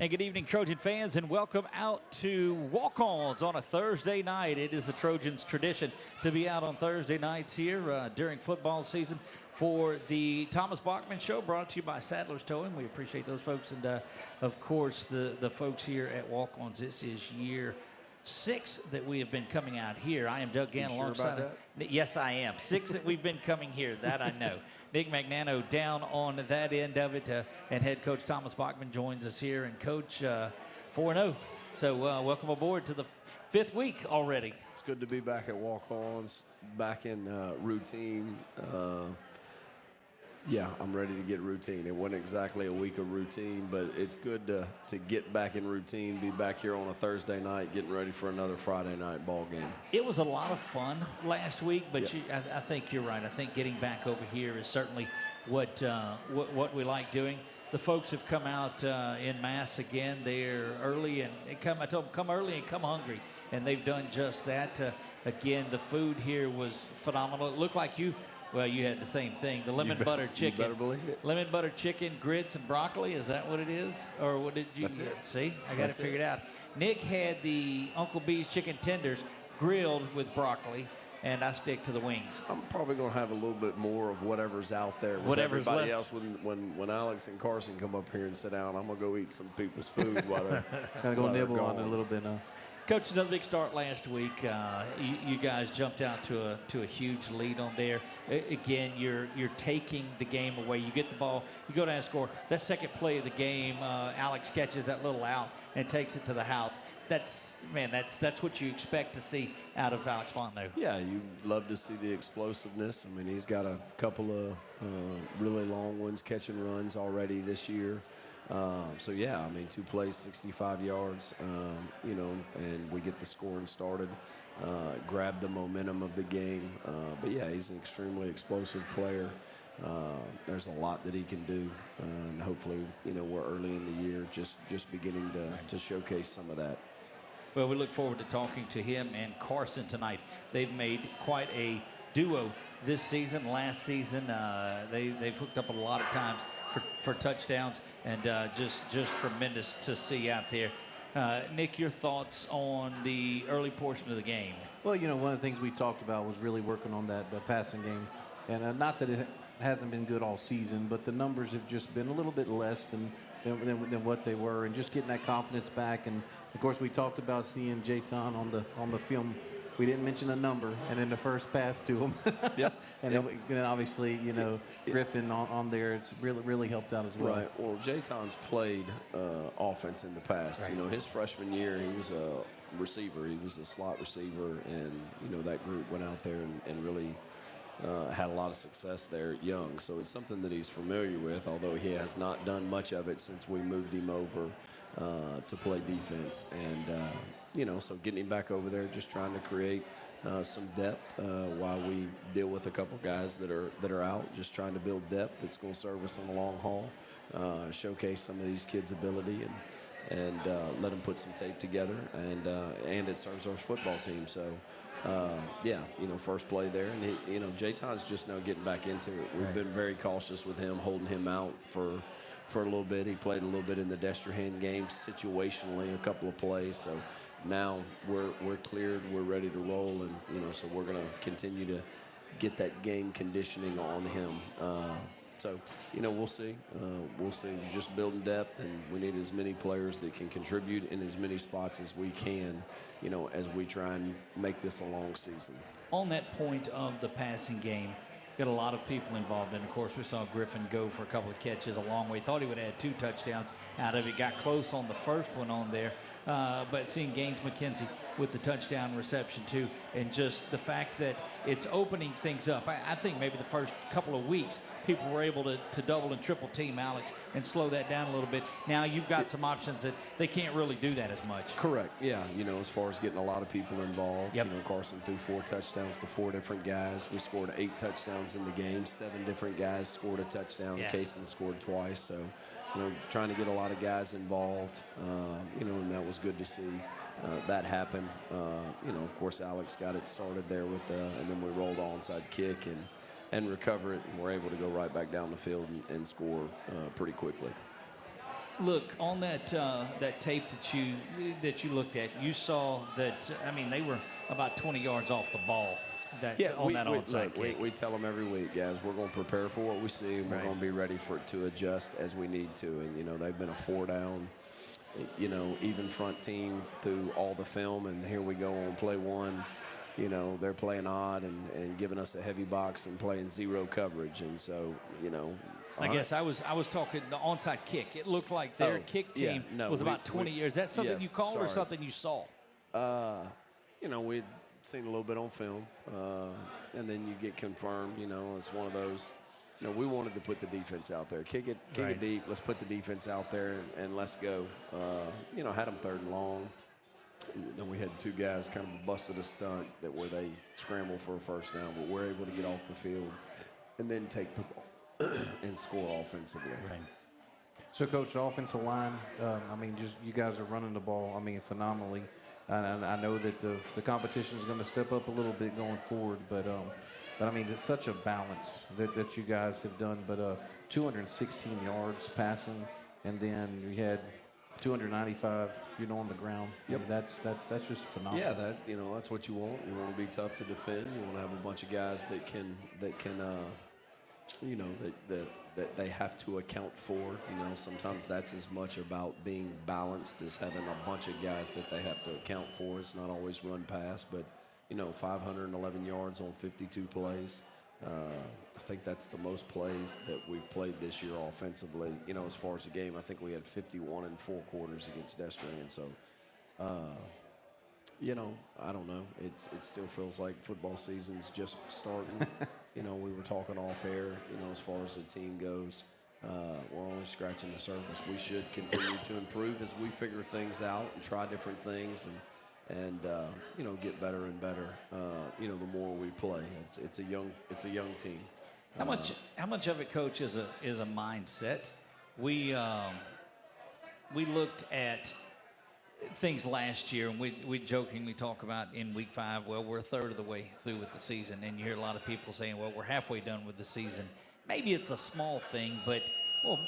And good evening, Trojan fans, and welcome out to Walk-Ons on a Thursday night. It is the Trojans' tradition to be out on Thursday nights here during football season for the Thomas Bachman Show, brought to you by Sadler's Towing. We appreciate those folks, and of course the folks here at Walk-Ons. This is year 6 that we have been coming out here. I am Doug Gann alongside. Sure about that? Yes, I am. 6 that we've been coming here. That I know. Nick Magnano down on that end of it, and head coach Thomas Bachman joins us here, and coach 4-0. So welcome aboard to the 5th week already. It's good to be back at Walk-Ons, back in routine. Yeah, I'm ready to get routine. It wasn't exactly a week of routine, but it's good to get back in routine, be back here on a Thursday night, getting ready for another Friday night ball game. It was a lot of fun last week, but Yeah. I think you're right. I think getting back over here is certainly what we like doing. The folks have come out in mass again. They're early, and I told them, come early and come hungry, and they've done just that. Again, the food here was phenomenal. It looked like you had the same thing. The lemon butter chicken. You better believe it. Lemon butter chicken, grits, and broccoli. Is that what it is? Or what did you That's get? it. See, I got it figured out. Nick had the Uncle B's chicken tenders grilled with broccoli, and I stick to the wings. I'm probably going to have a little bit more of whatever's out there with Whatever's everybody left. else. When Alex and Carson come up here and sit down, I'm going to go eat some people's food while they're Gotta go while they're nibble on it gone. a little bit. Coach, another big start last week. You guys jumped out to a huge lead on there. Again, you're taking the game away. You get the ball, you go down and score. That second play of the game, Alex catches that little out and takes it to the house. That's what you expect to see out of Alex Fontenot. Yeah, you love to see the explosiveness. I mean, he's got a couple of really long ones, catch and runs already this year. So, yeah, I mean, 2 plays, 65 yards, and we get the scoring started, grab the momentum of the game. But, yeah, he's an extremely explosive player. There's a lot that he can do, and hopefully, we're early in the year just beginning to showcase some of that. Well, we look forward to talking to him and Carson tonight. They've made quite a duo this season. Last season, they've hooked up a lot of times for touchdowns, and just tremendous to see out there. Nick, your thoughts on the early portion of the game? Well, one of the things we talked about was really working on the passing game. And not that it hasn't been good all season, but the numbers have just been a little bit less than what they were, and just getting that confidence back. And, of course, we talked about seeing Jayton on the film. We didn't mention a number, and then the first pass to him. Yep. And then obviously, Griffin on there, it's really helped out as well. Right. Well, Jayton's played offense in the past. Right. His freshman year, he was a receiver. He was a slot receiver, and, that group went out there and really had a lot of success there young. So it's something that he's familiar with, although he has not done much of it since we moved him over to play defense. And, so getting him back over there, just trying to create some depth while we deal with a couple guys that are out, just trying to build depth that's going to serve us in the long haul, showcase some of these kids' ability, and let them put some tape together, and it serves our football team. So, first play there, and Jayton's just now getting back into it. We've been very cautious with him, holding him out for a little bit. He played a little bit in the Destrehan game situationally, a couple of plays. So now we're cleared, we're ready to roll, and so we're going to continue to get that game conditioning on him. So we'll see. We're just building depth, and we need as many players that can contribute in as many spots as we can, as we try and make this a long season. On that point of the passing game, got a lot of people involved, and of course we saw Griffin go for a couple of catches a long way. Thought he would add 2 touchdowns out of it. Got close on the first one on there, but seeing Gaines McKenzie with the touchdown reception too, and just the fact that it's opening things up. I think maybe the first couple of weeks people were able to double and triple team Alex and slow that down a little bit. Now you've got some options that they can't really do that as much. Correct. Yeah. As far as getting a lot of people involved. Yep. Carson threw 4 touchdowns to 4 different guys. We scored 8 touchdowns in the game. 7 different guys scored a touchdown. Yeah. Kaysen scored twice. So, trying to get a lot of guys involved. And that was good to see that happen. Of course, Alex got it started there with and then we rolled onside kick and recover it, and we're able to go right back down the field and score pretty quickly. Look, on that that tape that you looked at, you saw that. I mean, they were about 20 yards off the ball. That onside kick. We tell them every week, guys, we're going to prepare for what we see, and we're going to be ready to adjust as we need to. And they've been a 4-down, even front team through all the film, and here we go on play one. They're playing odd and giving us a heavy box and playing zero coverage, and so I guess I was talking the onside kick. It looked like their kick team was about 20 years. Is that something you called or something you saw? We'd seen a little bit on film, and then you get confirmed. It's one of those. We wanted to put the defense out there, kick it deep. Let's put the defense out there and let's go. Had them 3rd and long. Then we had 2 guys kind of busted a stunt where they scrambled for a first down, but we're able to get off the field and then take the ball and score offensively. Right. So, Coach, the offensive line, just you guys are running the ball, phenomenally. I know that the competition is going to step up a little bit going forward, but it's such a balance that you guys have done. But 216 yards passing, and then you had 295, on the ground. Yep. That's just phenomenal. Yeah, that's what you want. You want to be tough to defend. You want to have a bunch of guys that can that they have to account for. Sometimes that's as much about being balanced as having a bunch of guys that they have to account for. It's not always run pass, but 511 yards on 52 plays. I think that's the most plays that we've played this year offensively. As far as the game, I think we had 51 in 4 quarters against Destrehan. So, I don't know. It still feels like football season's just starting. We were talking off air, as far as the team goes. We're only scratching the surface. We should continue to improve as we figure things out and try different things and get better and better. The more we play, it's a young team. How much of it, Coach, is a mindset? We looked at things last year, and we jokingly talk about in week 5, well, we're a third of the way through with the season, and you hear a lot of people saying, well, we're halfway done with the season. Maybe it's a small thing, but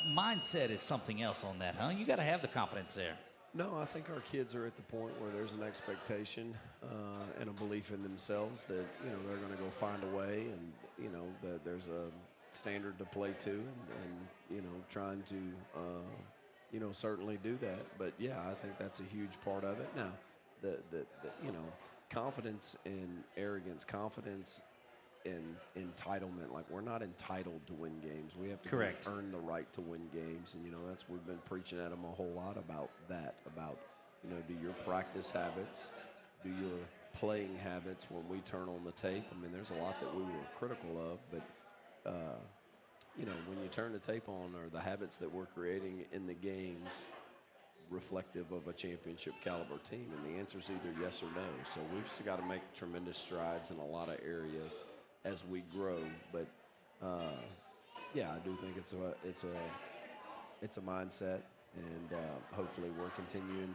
mindset is something else on that, huh? You got to have the confidence there. No, I think our kids are at the point where there's an expectation and a belief in themselves that they're going to go find a way, and that there's a standard to play to, and trying to certainly do that. But yeah, I think that's a huge part of it. Now, the confidence and arrogance, confidence and entitlement. Like, we're not entitled to win games. We have to earn the right to win games, and that's we've been preaching at them a whole lot about that. About do your practice habits, do your playing habits when we turn on the tape. There's a lot that we were critical of, but when you turn the tape on, are the habits that we're creating in the games reflective of a championship caliber team? And the answer is either yes or no. So we've still got to make tremendous strides in a lot of areas as we grow. But yeah, I do think it's a mindset, and hopefully we're continuing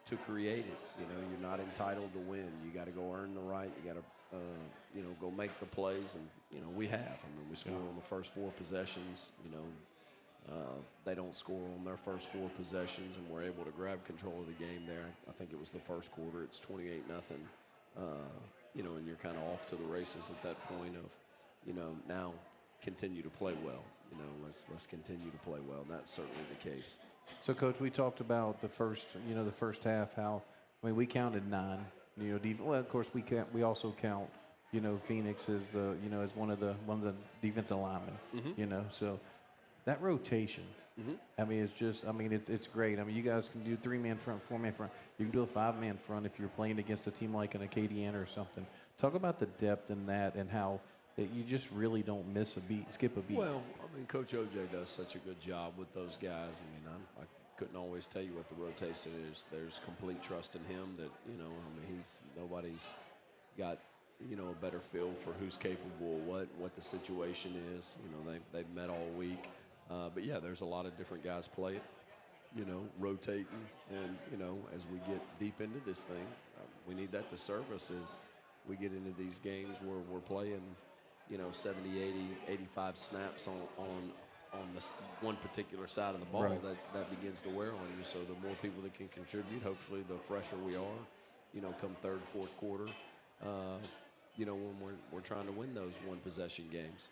to create it. You're not entitled to win. You got to go earn the right. You got to go make the plays, and we have. We score on the first 4 possessions. They don't score on their first 4 possessions, and we're able to grab control of the game there. I think it was the first quarter. It's 28-0. And you're kind of off to the races at that point of, now continue to play well. Let's continue to play well, and that's certainly the case. So, Coach, we talked about the first half. How we counted 9. Well, of course we also count Phoenix as as one of the defensive linemen. Mm-hmm. So that rotation. Mm-hmm. It's just it's great. You guys can do 3-man front, 4-man front. You can do a 5-man front if you're playing against a team like an Acadiana or something. Talk about the depth in that and how that you just really don't miss a beat, skip a beat. Well, Coach OJ does such a good job with those guys. I couldn't always tell you what the rotation is. There's complete trust in him that, nobody's got, a better feel for who's capable of what the situation is. They've met all week. But yeah, there's a lot of different guys playing, rotating. And, as we get deep into this thing, we need that to serve us as we get into these games where we're playing, 70, 80, 85 snaps on on this one particular side of the ball, Right. that begins to wear on you. So the more people that can contribute, hopefully the fresher we are, come third, fourth quarter, when we're trying to win those one possession games.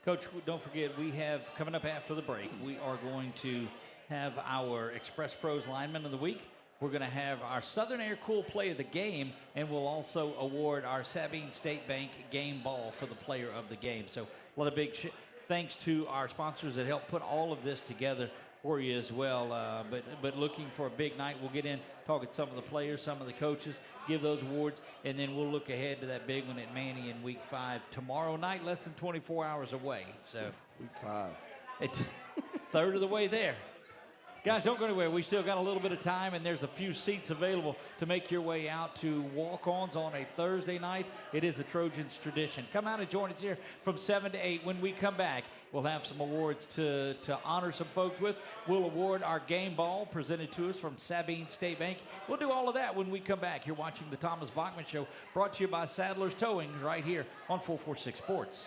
Coach, don't forget, we have coming up after the break, we are going to have our Express Pros lineman of the week. We're going to have our Southern Air Cool Play of the game, and we'll also award our Sabine State Bank game ball for the player of the game. So a lot of big thanks to our sponsors that helped put all of this together for you as well. But looking for a big night. We'll get in, talk with some of the players, some of the coaches, give those awards, and then we'll look ahead to that big one at Manny in Week 5 tomorrow night, less than 24 hours away. So Week 5. it's third of the way there. Guys, don't go anywhere. We still got a little bit of time, and there's a few seats available to make your way out to walk-ons on a Thursday night. It is a Trojans tradition. Come out and join us here from 7 to 8. When we come back, we'll have some awards to honor some folks with. We'll award our game ball presented to us from Sabine State Bank. We'll do all of that when we come back. You're watching the Thomas Bachman Show, brought to you by Sadler's Towing, right here on 446 Sports.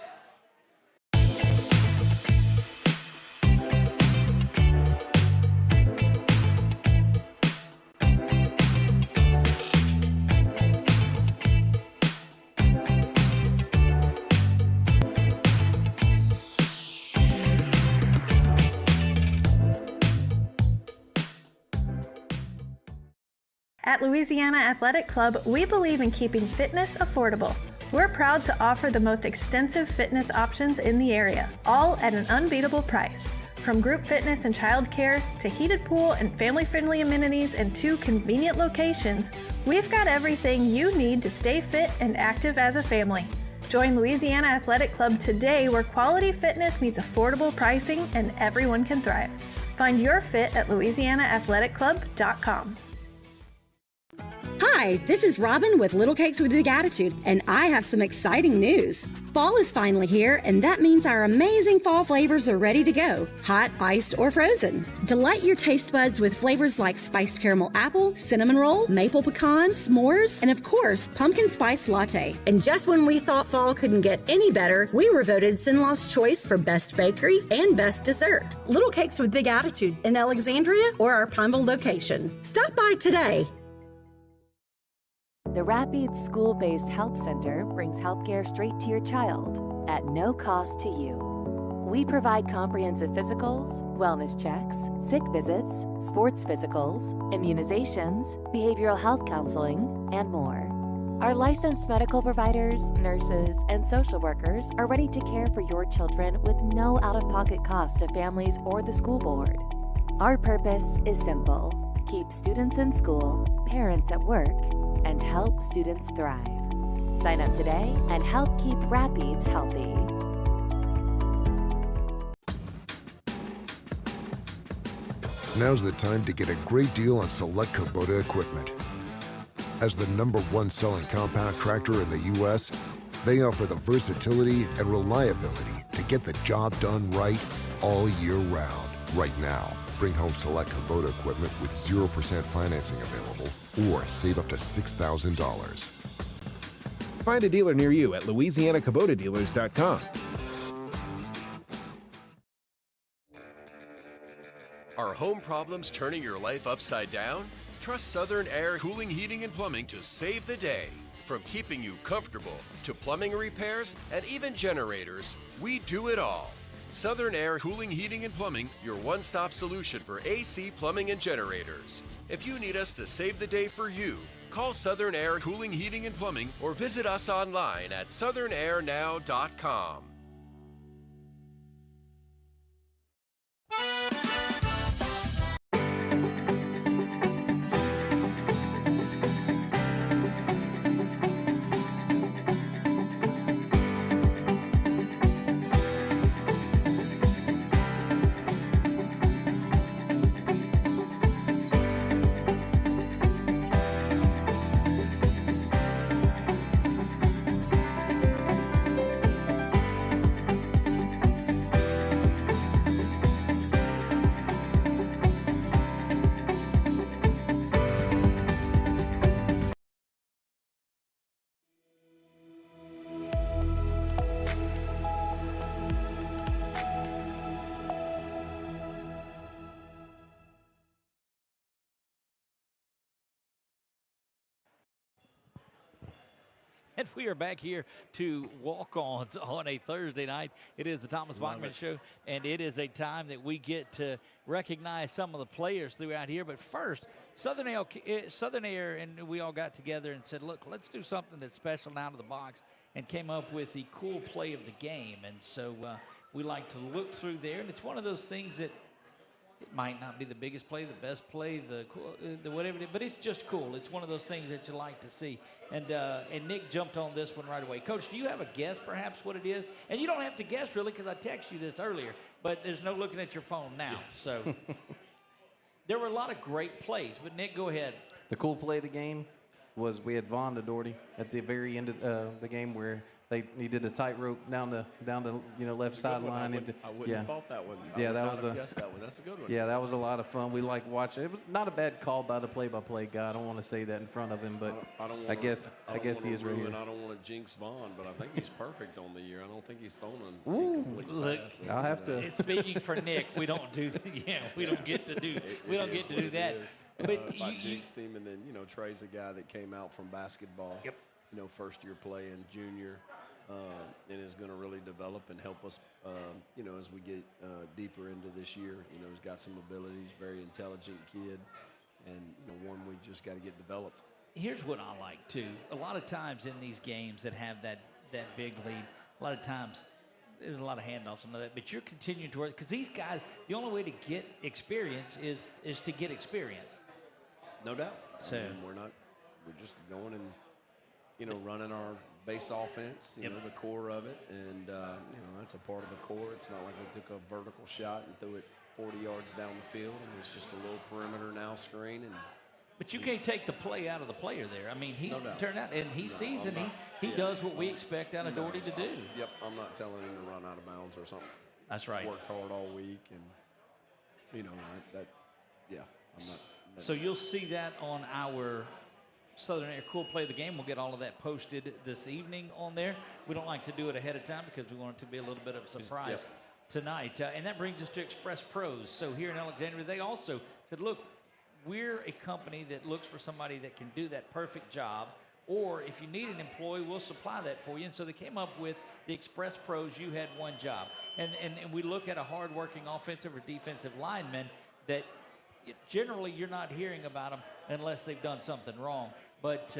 At Louisiana Athletic Club, we believe in keeping fitness affordable. We're proud to offer the most extensive fitness options in the area, all at an unbeatable price. From group fitness and childcare to heated pool and family-friendly amenities in 2 convenient locations, we've got everything you need to stay fit and active as a family. Join Louisiana Athletic Club today, where quality fitness meets affordable pricing and everyone can thrive. Find your fit at louisianaathleticlub.com. Hi, this is Robin with Little Cakes with Big Attitude, and I have some exciting news. Fall is finally here, and that means our amazing fall flavors are ready to go, hot, iced, or frozen. Delight your taste buds with flavors like spiced caramel apple, cinnamon roll, maple pecan, s'mores, and of course, pumpkin spice latte. And just when we thought fall couldn't get any better, we were voted Sinlaw's Choice for Best Bakery and Best Dessert. Little Cakes with Big Attitude in Alexandria or our Pineville location. Stop by today. The Rapides School-Based Health Center brings healthcare straight to your child at no cost to you. We provide comprehensive physicals, wellness checks, sick visits, sports physicals, immunizations, behavioral health counseling, and more. Our licensed medical providers, nurses, and social workers are ready to care for your children with no out-of-pocket cost to families or the school board. Our purpose is simple: keep students in school, parents at work, and help students thrive. Sign up today and help keep Rapides healthy. Now's the time to get a great deal on select Kubota equipment. As the #1 selling compact tractor in the U.S., they offer the versatility and reliability to get the job done right all year round. Right now, bring home select Kubota equipment with 0% financing available, or save up to $6,000. Find a dealer near you at LouisianaKubotaDealers.com. Are home problems turning your life upside down? Trust Southern Air Cooling, Heating, and Plumbing to save the day. From keeping you comfortable to plumbing repairs and even generators, we do it all. Southern Air Cooling, Heating, and Plumbing, your one-stop solution for AC, plumbing, and generators. If you need us to save the day for you, call Southern Air Cooling, Heating, and Plumbing or visit us online at southernairnow.com. And we are back here to walk-ons on a Thursday night. It is the Thomas Bachman Show, and it is a time that we get to recognize some of the players throughout here. But first, Southern Air and we all got together and said, look, let's do something that's special and out of the box, and came up with the cool play of the game. And so we like to look through there, and it's one of those things that it might not be the biggest play, the best play, the whatever it is, but it's just cool. It's one of those things that you like to see. And Nick jumped on this one right away. Coach, do you have a guess perhaps what it is? And you don't have to guess really because I texted you this earlier, but there's no looking at your phone now. So there were a lot of great plays, but Nick, go ahead. The cool play of the game was we had Vaughn Doherty at the very end of the game where he did a tightrope down the left sideline. I wouldn't have thought that one. Yeah, that was guess that one. That's a good one. Yeah, that was a lot of fun. We like watching. It was not a bad call by the play-by-play guy. I don't want to say that in front of him, but I guess he is right here. I don't want to jinx Vaughn, but I think he's perfect on the year. I don't think he's thrown an incomplete pass. I'll have to. Speaking for Nick, we don't do that. Yeah, we don't get to do. We don't get to do that. But if I jinxed him, and then Trey's a guy that came out from basketball. Yep. First year playing junior. And is going to really develop and help us, as we get deeper into this year. He's got some abilities, very intelligent kid, and one we just got to get developed. Here's what I like too. A lot of times in these games that have that big lead, a lot of times there's a lot of handoffs and all that. But you're continuing to work because these guys, the only way to get experience is to get experience. No doubt. So we're just going and running our base offense, the core of it, and that's a part of the core. It's not like we took a vertical shot and threw it 40 yards down the field, and it's just a little perimeter now screen. But you can't take the play out of the player there. I mean, he's turned out, and he sees and he does what we expect out of Doherty to do. Yep, I'm not telling him to run out of bounds or something. That's right. Worked hard all week, and I'm not. So you'll see that on our Southern Air Cool Play of the Game. We'll get all of that posted this evening on there. We don't like to do it ahead of time because we want it to be a little bit of a surprise tonight. And that brings us to Express Pros. So here in Alexandria, they also said, look, we're a company that looks for somebody that can do that perfect job, or if you need an employee, we'll supply that for you. And so they came up with the Express Pros. You had one job. And we look at a hardworking offensive or defensive lineman that generally you're not hearing about them unless they've done something wrong. But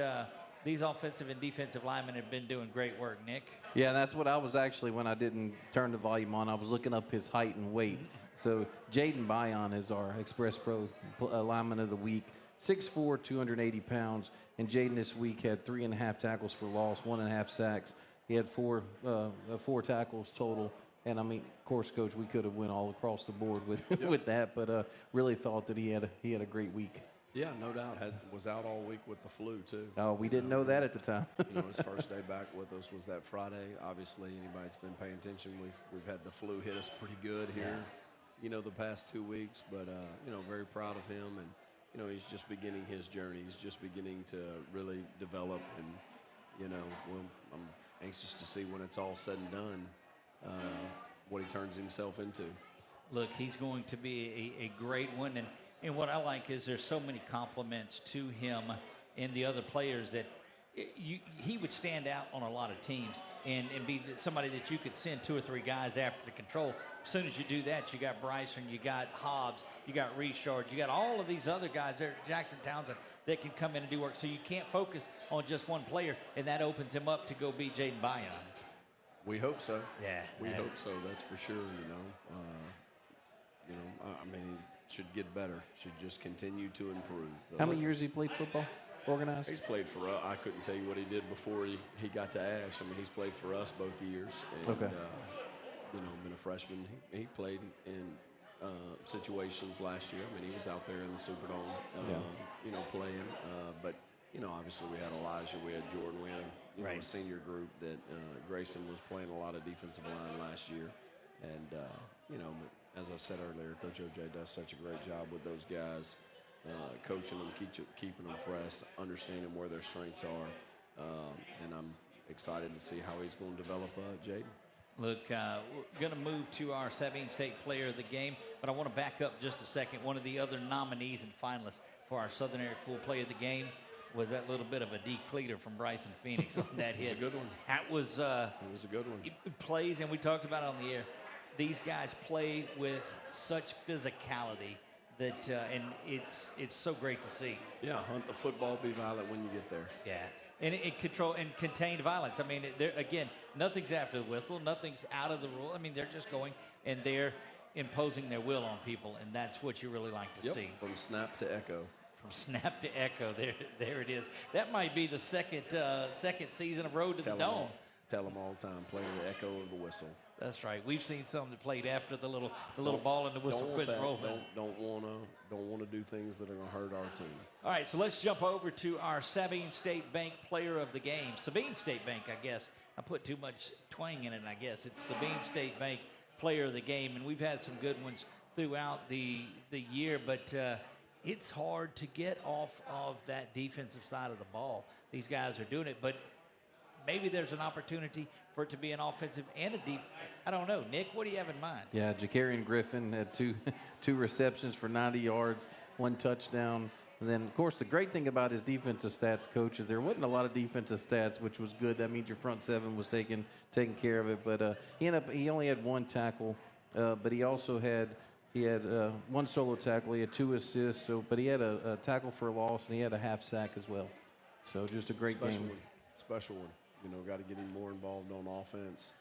these offensive and defensive linemen have been doing great work, Nick. Yeah, that's what I was actually, when I didn't turn the volume on, I was looking up his height and weight. So Jaden Bayon is our Express Pro lineman of the week, 6'4", 280 pounds. And Jaden this week had 3.5 tackles for loss, 1.5 sacks. He had four tackles total. And, I mean, of course, Coach, we could have went all across the board with that, but really thought that he had a great week. Yeah, no doubt. Was out all week with the flu, too. Oh, we didn't know that at the time. His first day back with us was that Friday. Obviously, anybody that's been paying attention, we've had the flu hit us pretty good here, the past 2 weeks. But, very proud of him. And, he's just beginning his journey. He's just beginning to really develop. And, I'm anxious to see when it's all said and done what he turns himself into. Look, he's going to be a great one. And what I like is there's so many compliments to him and the other players that he would stand out on a lot of teams and be somebody that you could send 2 or 3 guys after the control. As soon as you do that, you got Bryson, you got Hobbs, you got Richard, you got all of these other guys there, Jackson Townsend, that can come in and do work. So you can't focus on just one player, and that opens him up to go be Jaden Bayon. We hope so. Yeah. We hope so. That's for sure, I mean, should get better. Should just continue to improve. How many years he played football, organized? He's played for us. I couldn't tell you what he did before he got to Ash. I mean, he's played for us both years. And, okay. Been a freshman. He played in situations last year. I mean, he was out there in the Superdome, playing. But, obviously we had Elijah, we had Jordan, we had a senior group that Grayson was playing a lot of defensive line last year. And, but as I said earlier, Coach O.J. does such a great job with those guys, coaching them, keeping them fresh, understanding where their strengths are. And I'm excited to see how he's going to develop Jaden. Look, we're going to move to our Sabine State Player of the Game, but I want to back up just a second. One of the other nominees and finalists for our Southern Air Cool Play of the Game was that little bit of a decleater from Bryson Phoenix on that hit. It was a good one. That was It was a good one. it plays, and we talked about it on the air. These guys play with such physicality that, and it's so great to see. Yeah, hunt the football, be violent when you get there. Yeah, and it control and contained violence. I mean, again, nothing's after the whistle, nothing's out of the rule. I mean, they're just going and they're imposing their will on people, and that's what you really like to see. From snap to echo. From snap to echo, there it is. That might be the second season of Road to the Dome. Tell them all the time, play the echo of the whistle. That's right. We've seen some that played after the little ball and the whistle quits rolling. Don't want to do things that are going to hurt our team. All right, so let's jump over to our Sabine State Bank Player of the Game. Sabine State Bank, I guess. I put too much twang in it, I guess. It's Sabine State Bank Player of the Game, and we've had some good ones throughout the year, but it's hard to get off of that defensive side of the ball. These guys are doing it, but maybe there's an opportunity for it to be an offensive and a defense. I don't know. Nick, what do you have in mind? Yeah, Jakarian Griffin had two receptions for 90 yards, 1 touchdown. And then, of course, the great thing about his defensive stats, coach, is there wasn't a lot of defensive stats, which was good. That means your front seven was taking care of it. But he only had 1 tackle, but he also had 1 solo tackle. He had 2 assists. But he had a tackle for a loss, and he had a half sack as well. So just a great game. Special one. Got to get him more involved on offense.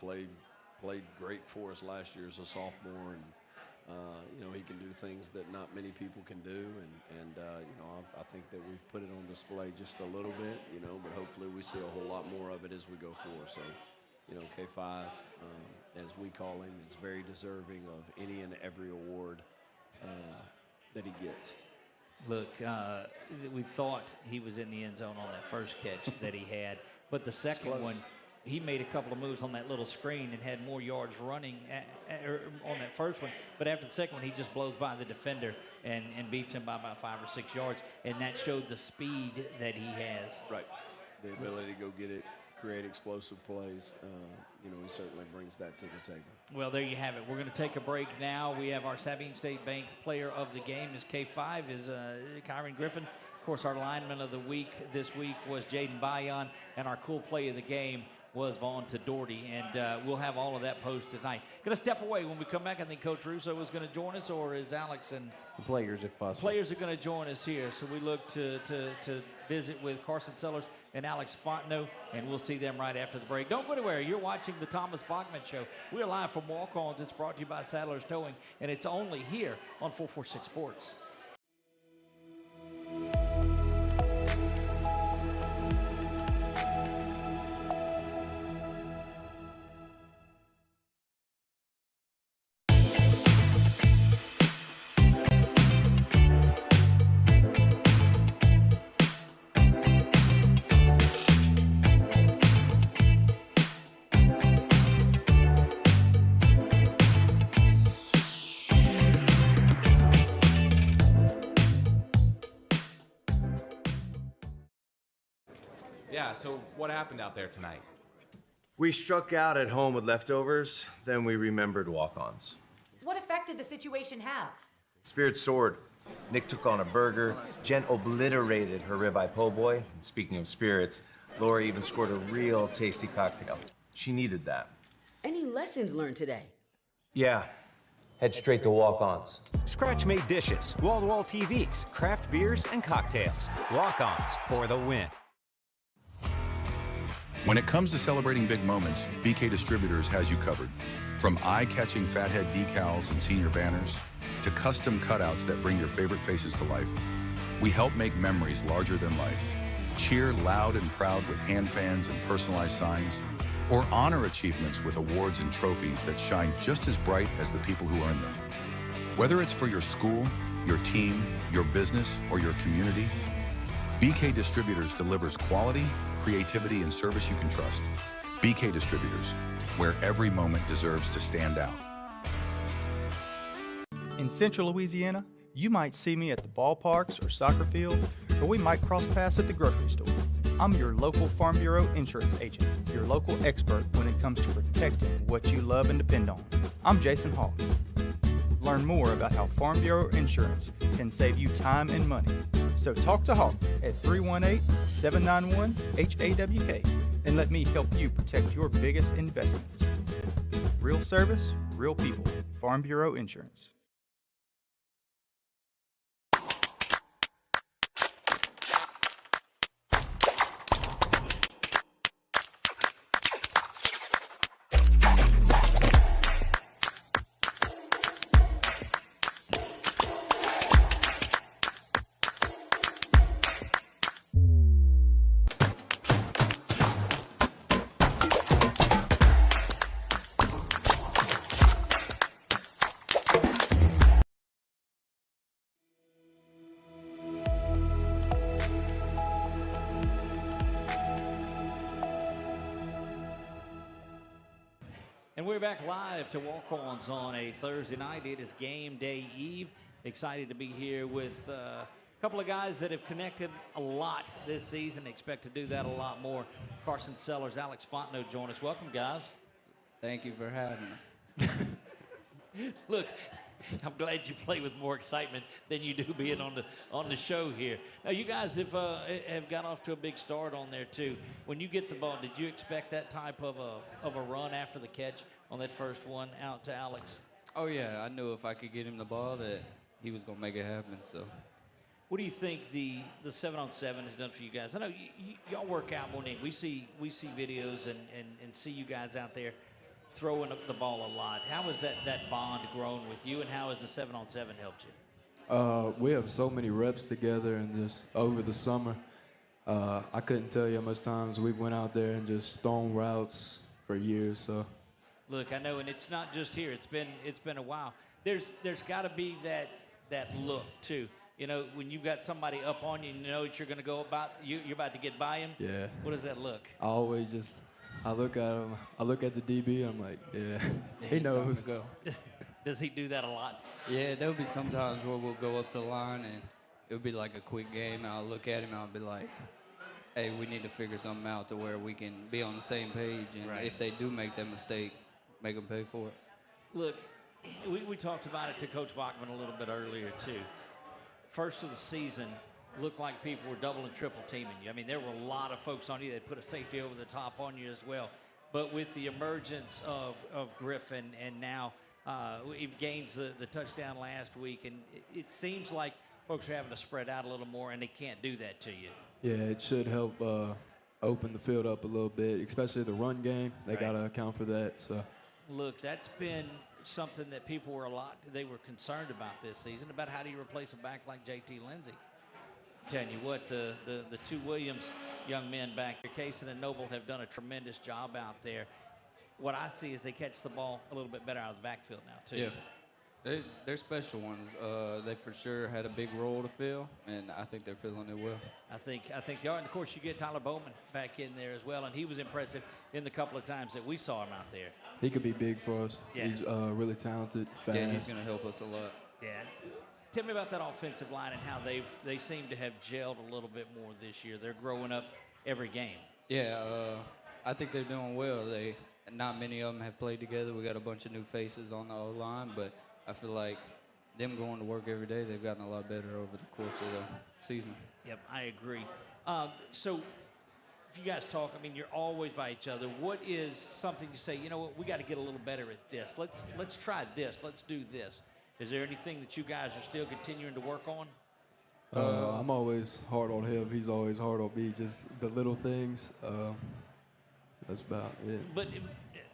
Played great for us last year as a sophomore, and he can do things that not many people can do, and I think that we've put it on display just a little bit, but hopefully we see a whole lot more of it as we go forward. So, K5, as we call him, is very deserving of any and every award that he gets. Look, we thought he was in the end zone on that first catch that he had, but the second one, he made a couple of moves on that little screen and had more yards running on that first one. But after the second one, he just blows by the defender and beats him by about 5 or 6 yards, and that showed the speed that he has. Right, the ability to go get it, create explosive plays. He certainly brings that to the table. Well, there you have it. We're going to take a break now. We have our Sabine State Bank Player of the Game. Is K5 is Kyron Griffin. Of course, our lineman of the week this week was Jaden Bayon, and our cool play of the game was Vaughn Doherty, and we'll have all of that posted tonight. Going to step away. When we come back, I think Coach Russo is going to join us, or is Alex and the players, if possible. Players are going to join us here, so we look to visit with Carson Sellers and Alex Fontenot, and we'll see them right after the break. Don't go anywhere. You're watching the Thomas Bachman Show. We're live from Walk-Ons. It's brought to you by Sadler's Towing, and it's only here on 446 Sports. Yeah, so what happened out there tonight? We struck out at home with leftovers, then we remembered walk-ons. What effect did the situation have? Spirit soared. Nick took on a burger. Jen obliterated her ribeye po' boy. And speaking of spirits, Laura even scored a real tasty cocktail. She needed that. Any lessons learned today? Yeah. Head straight to walk-ons. Scratch-made dishes, wall-to-wall TVs, craft beers, and cocktails. Walk-ons for the win. When it comes to celebrating big moments, BK Distributors has you covered. From eye-catching fathead decals and senior banners, to custom cutouts that bring your favorite faces to life, we help make memories larger than life. Cheer loud and proud with hand fans and personalized signs, or honor achievements with awards and trophies that shine just as bright as the people who earn them. Whether it's for your school, your team, your business, or your community, BK Distributors delivers quality, creativity, and service you can trust. BK Distributors, where every moment deserves to stand out. In Central Louisiana, you might see me at the ballparks or soccer fields, or we might cross paths at the grocery store. I'm your local Farm Bureau insurance agent, your local expert when it comes to protecting what you love and depend on. I'm Jason Hall. Learn more about how Farm Bureau Insurance can save you time and money. So talk to Hawk at 318-791-HAWK and let me help you protect your biggest investments. Real service, real people. Farm Bureau Insurance. And we're back live to Walk-Ons on a Thursday night. It is game day eve. Excited to be here with a couple of guys that have connected a lot this season. Expect to do that a lot more. Carson Sellers, Alex Fontenot join us. Welcome, guys. Thank you for having us. Look, I'm glad you play with more excitement than you do being on the show here. Now, you guys have got off to a big start on there too. When you get the ball, did you expect that type of a run after the catch on that first one out to Alex? Oh yeah, I knew if I could get him the ball that he was gonna make it happen. So, what do you think the 7-on-7 has done for you guys? I know y'all work out more than we see videos and see you guys out there throwing up the ball a lot. How has that bond grown with you, and how has the 7-on-7 helped you? We have so many reps together, and just over the summer, I couldn't tell you how much times we've went out there and just thrown routes for years. So, look, I know, and it's not just here. It's been a while. There's got to be that look too. You know, when you've got somebody up on you, and you know that you're going to go about you're about to get by him. Yeah. What does that look? I look at him. I look at the DB. I'm like, yeah, he knows. Go. Does he do that a lot? Yeah, there'll be some times where we'll go up the line and it'll be like a quick game, and I'll look at him and I'll be like, hey, we need to figure something out to where we can be on the same page, and if they do make that mistake, make them pay for it. Look, we talked about it to Coach Bachman a little bit earlier too. First of the season, looked like people were double and triple teaming you. I mean, there were a lot of folks on you that put a safety over the top on you as well. But with the emergence of Griffin, and now he gains the touchdown last week, and it seems like folks are having to spread out a little more, and they can't do that to you. Yeah, it should help open the field up a little bit, especially the run game. They got to account for that. So, look, that's been something that people were they were concerned about this season, about how do you replace a back like J.T. Lindsey. Telling you what, the two Williams young men back there, Kaysen and Noble, have done a tremendous job out there. What I see is they catch the ball a little bit better out of the backfield now, too. Yeah, they're special ones. They for sure had a big role to fill, and I think they're filling it well. I think they are. And, of course, you get Tyler Bowman back in there as well, and he was impressive in the couple of times that we saw him out there. He could be big for us. Yeah. He's really talented, fast. Yeah, he's going to help us a lot. Yeah. Tell me about that offensive line and how they seem to have gelled a little bit more this year. They're growing up every game. Yeah, I think they're doing well. Not many of them have played together. We got a bunch of new faces on the O-line, but I feel like them going to work every day, they've gotten a lot better over the course of the season. Yep, I agree. So if you guys talk, I mean, you're always by each other. What is something you say, you know what, we got to get a little better at this. Let's try this. Let's do this. Is there anything that you guys are still continuing to work on? I'm always hard on him. He's always hard on me. Just the little things. That's about it. But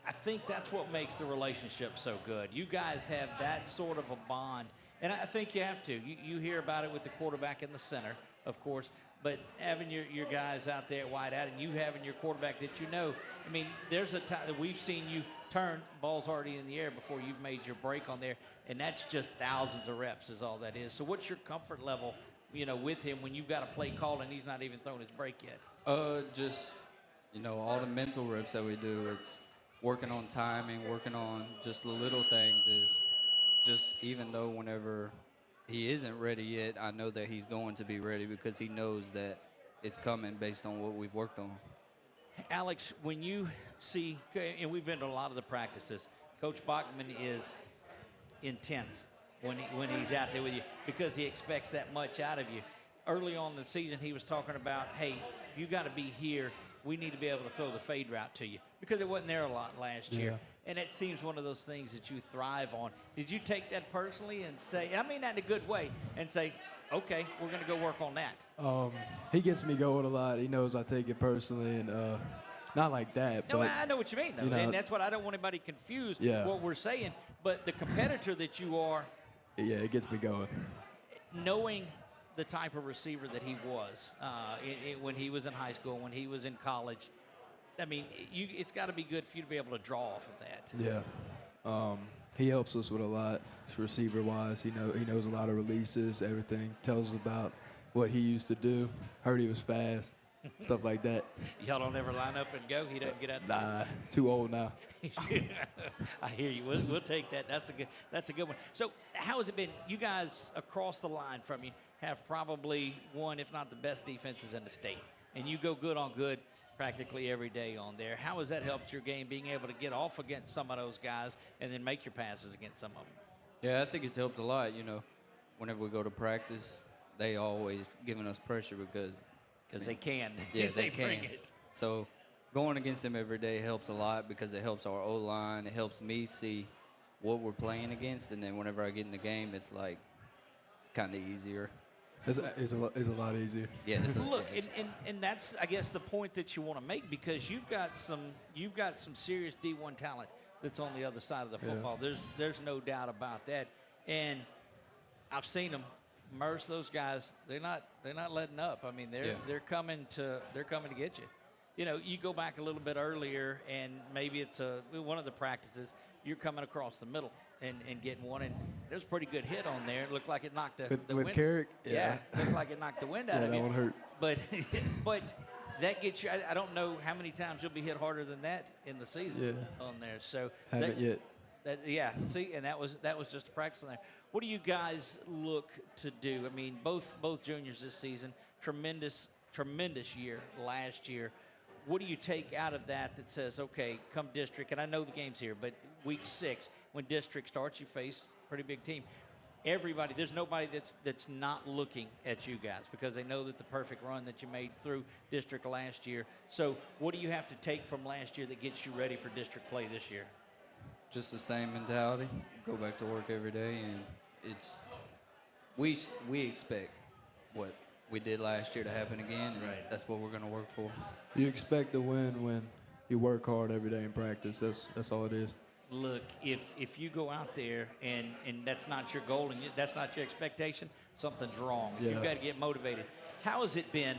I think that's what makes the relationship so good. You guys have that sort of a bond, and I think you have to. You hear about it with the quarterback in the center, of course, but having your guys out there at wide out and you having your quarterback that you know. I mean, there's a time that we've seen you turn, ball's already in the air before you've made your break on there, and that's just thousands of reps is all that is. So what's your comfort level, with him when you've got a play call and he's not even thrown his break yet? Just, all the mental reps that we do, it's working on timing, working on just the little things is just even though whenever he isn't ready yet, I know that he's going to be ready because he knows that it's coming based on what we've worked on. Alex, when you see, and we've been to a lot of the practices, Coach Bachman is intense when he's out there with you because he expects that much out of you. Early on in the season, he was talking about, hey, you got to be here. We need to be able to throw the fade route to you because it wasn't there a lot last year. And it seems one of those things that you thrive on. Did you take that personally and say, I mean that in a good way, and say, okay, we're going to go work on that? He gets me going a lot. He knows I take it personally, and not like that. No, but, I know what you mean, though. You know, and that's what I don't want anybody confused what we're saying. But the competitor that you are. Yeah, it gets me going. Knowing the type of receiver that he was when he was in high school, when he was in college, I mean, it's got to be good for you to be able to draw off of that. Yeah. He helps us with a lot, receiver-wise. He knows a lot of releases, everything. Tells us about what he used to do. Heard he was fast, stuff like that. Y'all don't ever line up and go? He doesn't get out there? Nah, too old now. I hear you. We'll take that. That's a good one. So how has it been? You guys across the line from you have probably one, if not the best defenses in the state. And you go good on good practically every day on there. How has that helped your game, being able to get off against some of those guys and then make your passes against some of them? Yeah, I think it's helped a lot. You know, whenever we go to practice, they always giving us pressure because they can. Yeah, they can. bring it. So going against them every day helps a lot because it helps our O-line. It helps me see what we're playing against, and then whenever I get in the game, it's like kind of easier. It's a lot easier. Yeah. Look, and that's, I guess, the point that you want to make, because you've got some serious D1 talent that's on the other side of the football. Yeah. There's no doubt about that. And I've seen them. Merce, those guys, they're not letting up. I mean, they're coming to get you. You know, you go back a little bit earlier, and maybe it's one of the practices. You're coming across the middle and getting one, and there was a pretty good hit on there. It looked like it knocked the wind. With Carrick? Yeah, looked like it knocked the wind out of you. That one hurt. But that gets you. I don't know how many times you'll be hit harder than that in the season on there. So haven't yet. See, and that was just a practice on there. What do you guys look to do? I mean, both juniors this season, tremendous year last year. What do you take out of that says, okay, come district, and I know the game's here, but week 6, when district starts, you face a pretty big team. Everybody, there's nobody that's not looking at you guys because they know that the perfect run that you made through district last year. So what do you have to take from last year that gets you ready for district play this year? Just the same mentality. Go back to work every day, and we expect what we did last year to happen again, and that's what we're going to work for. You expect to win when you work hard every day in practice. That's all it is. Look, if you go out there and that's not your goal and that's not your expectation, something's wrong. If you've got to get motivated. How has it been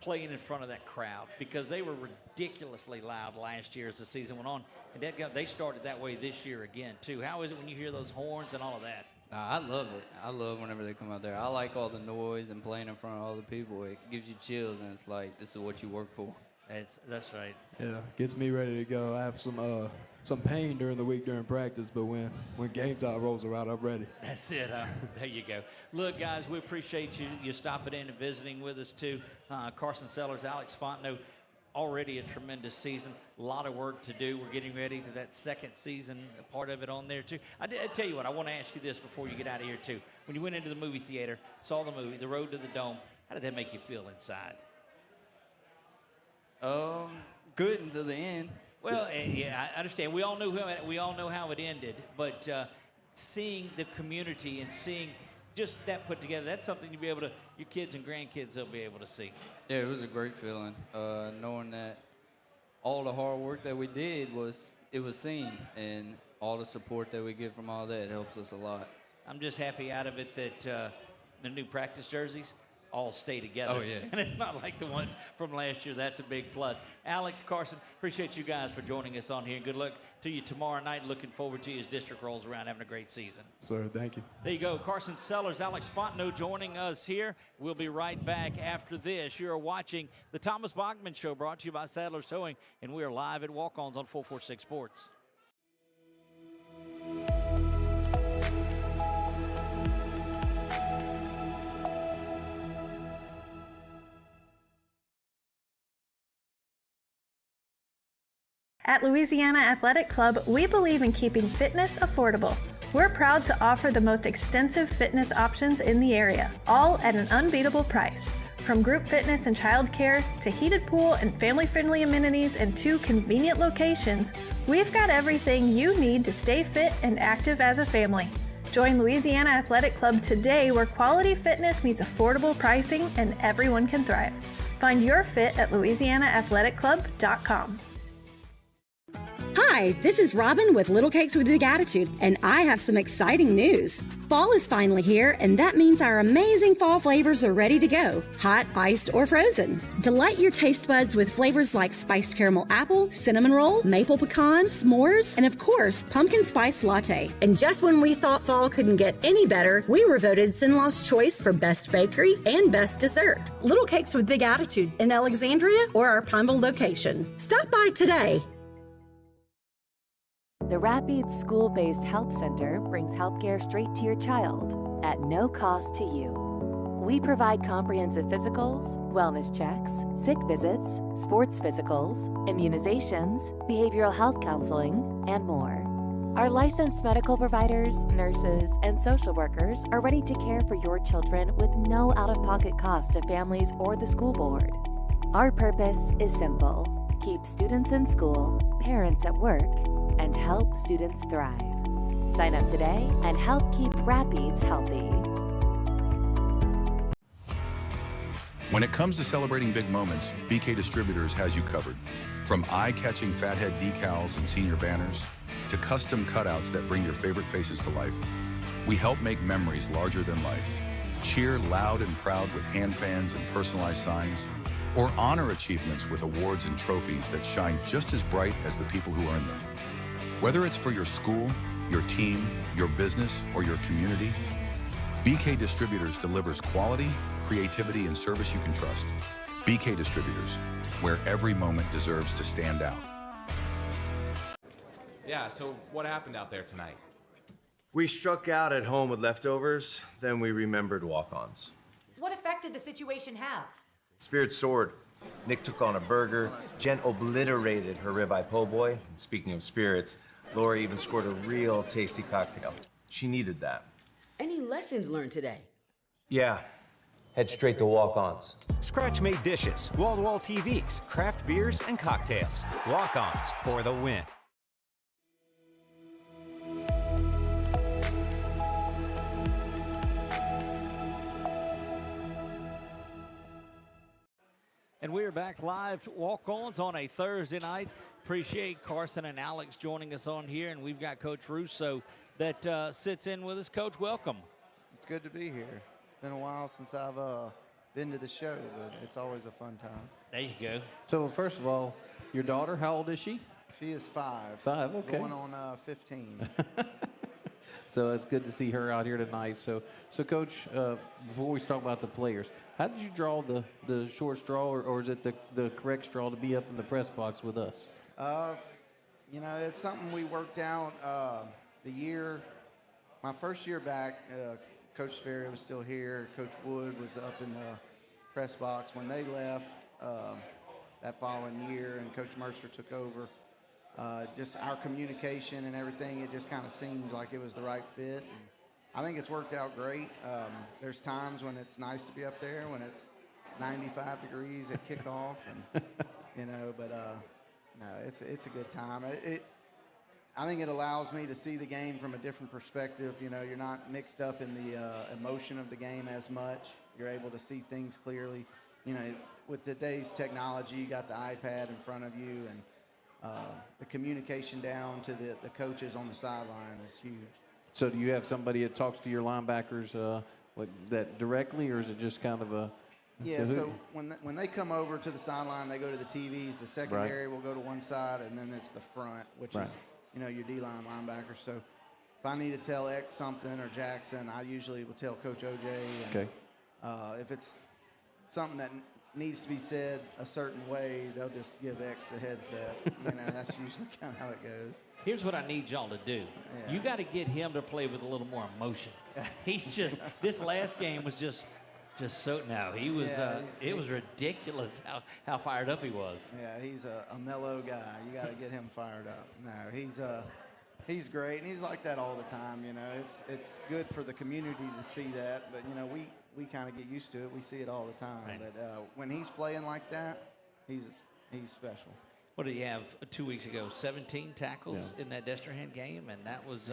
playing in front of that crowd? Because they were ridiculously loud last year as the season went on, and they started that way this year again, too. How is it when you hear those horns and all of that? I love it. I love whenever they come out there. I like all the noise and playing in front of all the people. It gives you chills, and it's like, this is what you work for. That's right. Yeah, gets me ready to go. I have some pain during the week during practice, but when game time rolls around, I'm ready. That's it. There you go. Look, guys, we appreciate you stopping in and visiting with us, too. Carson Sellers, Alex Fontenot, already a tremendous season. A lot of work to do. We're getting ready to that second season, part of it on there, too. I tell you what, I want to ask you this before you get out of here, too. When you went into the movie theater, saw the movie, The Road to the Dome, how did that make you feel inside? Good until the end. Well, yeah, I understand. We all know how it ended, but seeing the community and seeing just that put together, that's something you'll be able to, your kids and grandkids will be able to see. Yeah, it was a great feeling, knowing that all the hard work that we did was seen, and all the support that we get from all that helps us a lot. I'm just happy out of it that the new practice jerseys all stay together. Oh, yeah. And it's not like the ones from last year. That's a big plus. Alex, Carson, appreciate you guys for joining us on here. Good luck to you tomorrow night. Looking forward to you as district rolls around, having a great season. Sir, thank you. There you go. Carson Sellers, Alex Fontenot joining us here. We'll be right back after this. You're watching the Thomas Bachman Show, brought to you by Sadler Towing, and we are live at Walk-Ons on 446 Sports. At Louisiana Athletic Club, we believe in keeping fitness affordable. We're proud to offer the most extensive fitness options in the area, all at an unbeatable price. From group fitness and childcare to heated pool and family-friendly amenities in 2 convenient locations, we've got everything you need to stay fit and active as a family. Join Louisiana Athletic Club today, where quality fitness meets affordable pricing and everyone can thrive. Find your fit at louisianaathleticlub.com. Hi, this is Robin with Little Cakes with Big Attitude, and I have some exciting news. Fall is finally here, and that means our amazing fall flavors are ready to go, hot, iced, or frozen. Delight your taste buds with flavors like spiced caramel apple, cinnamon roll, maple pecan, s'mores, and of course, pumpkin spice latte. And just when we thought fall couldn't get any better, we were voted Sinlaw's Choice for Best Bakery and Best Dessert. Little Cakes with Big Attitude in Alexandria or our Pineville location. Stop by today. The Rapides School-Based Health Center brings healthcare straight to your child at no cost to you. We provide comprehensive physicals, wellness checks, sick visits, sports physicals, immunizations, behavioral health counseling, and more. Our licensed medical providers, nurses, and social workers are ready to care for your children with no out-of-pocket cost to families or the school board. Our purpose is simple: keep students in school, parents at work, and help students thrive. Sign up today and help keep Rapides healthy. When it comes to celebrating big moments, BK Distributors has you covered. From eye-catching fathead decals and senior banners to custom cutouts that bring your favorite faces to life, we help make memories larger than life. Cheer loud and proud with hand fans and personalized signs, or honor achievements with awards and trophies that shine just as bright as the people who earn them. Whether it's for your school, your team, your business, or your community, BK Distributors delivers quality, creativity, and service you can trust. BK Distributors, where every moment deserves to stand out. Yeah, so what happened out there tonight? We struck out at home with leftovers, then we remembered walk-ons. What effect did the situation have? Spirit soared. Nick took on a burger. Jen obliterated her ribeye po' boy. And speaking of spirits, Laura even scored a real tasty cocktail. She needed that. Any lessons learned today? Yeah. Head straight to walk-ons. Scratch-made dishes, wall-to-wall TVs, craft beers, and cocktails. Walk-ons for the win. And we are back live, walk-ons on a Thursday night. Appreciate Carson and Alex joining us on here, and we've got Coach Russo that sits in with us. Coach, welcome. It's good to be here. It's been a while since I've been to the show, but it's always a fun time. There you go. So first of all, your daughter, how old is she? She is 5. 5, okay. Going on 15. So it's good to see her out here tonight. So Coach, before we talk about the players, how did you draw the short straw, or is it the correct straw to be up in the press box with us? You know, it's something we worked out my first year back. Coach Sperry was still here. Coach Wood was up in the press box when they left that following year, and Coach Mercer took over. Just our communication and everything, it just kind of seemed like it was the right fit. And I think it's worked out great. There's times when it's nice to be up there, when it's 95 degrees at kickoff, and you know, but no, it's a good time. I think it allows me to see the game from a different perspective. You know, you're not mixed up in the emotion of the game as much. You're able to see things clearly. You know, with today's technology, you got the iPad in front of you, and the communication down to the coaches on the sideline is huge. So do you have somebody that talks to your linebackers that directly, or is it just kind of a... Yeah, so when they come over to the sideline, they go to the TVs. The secondary will go to one side, and then it's the front, which is, you know, your D-line linebacker. So if I need to tell X something or Jackson, I usually will tell Coach OJ. And, if it's something that needs to be said a certain way, they'll just give X the headset. You know, that's usually kind of how it goes. Here's what I need y'all to do. Yeah. You got to get him to play with a little more emotion. He's just, this last game was just so, no, he was, it was ridiculous how fired up he was. Yeah, he's a mellow guy. You got to get him fired up. No, He's great, and he's like that all the time. You know, it's good for the community to see that, but you know, we kind of get used to it. We see it all the time. Right. But when he's playing like that, he's special. What did he have 2 weeks ago? 17 tackles in that Destrehan game, and that was.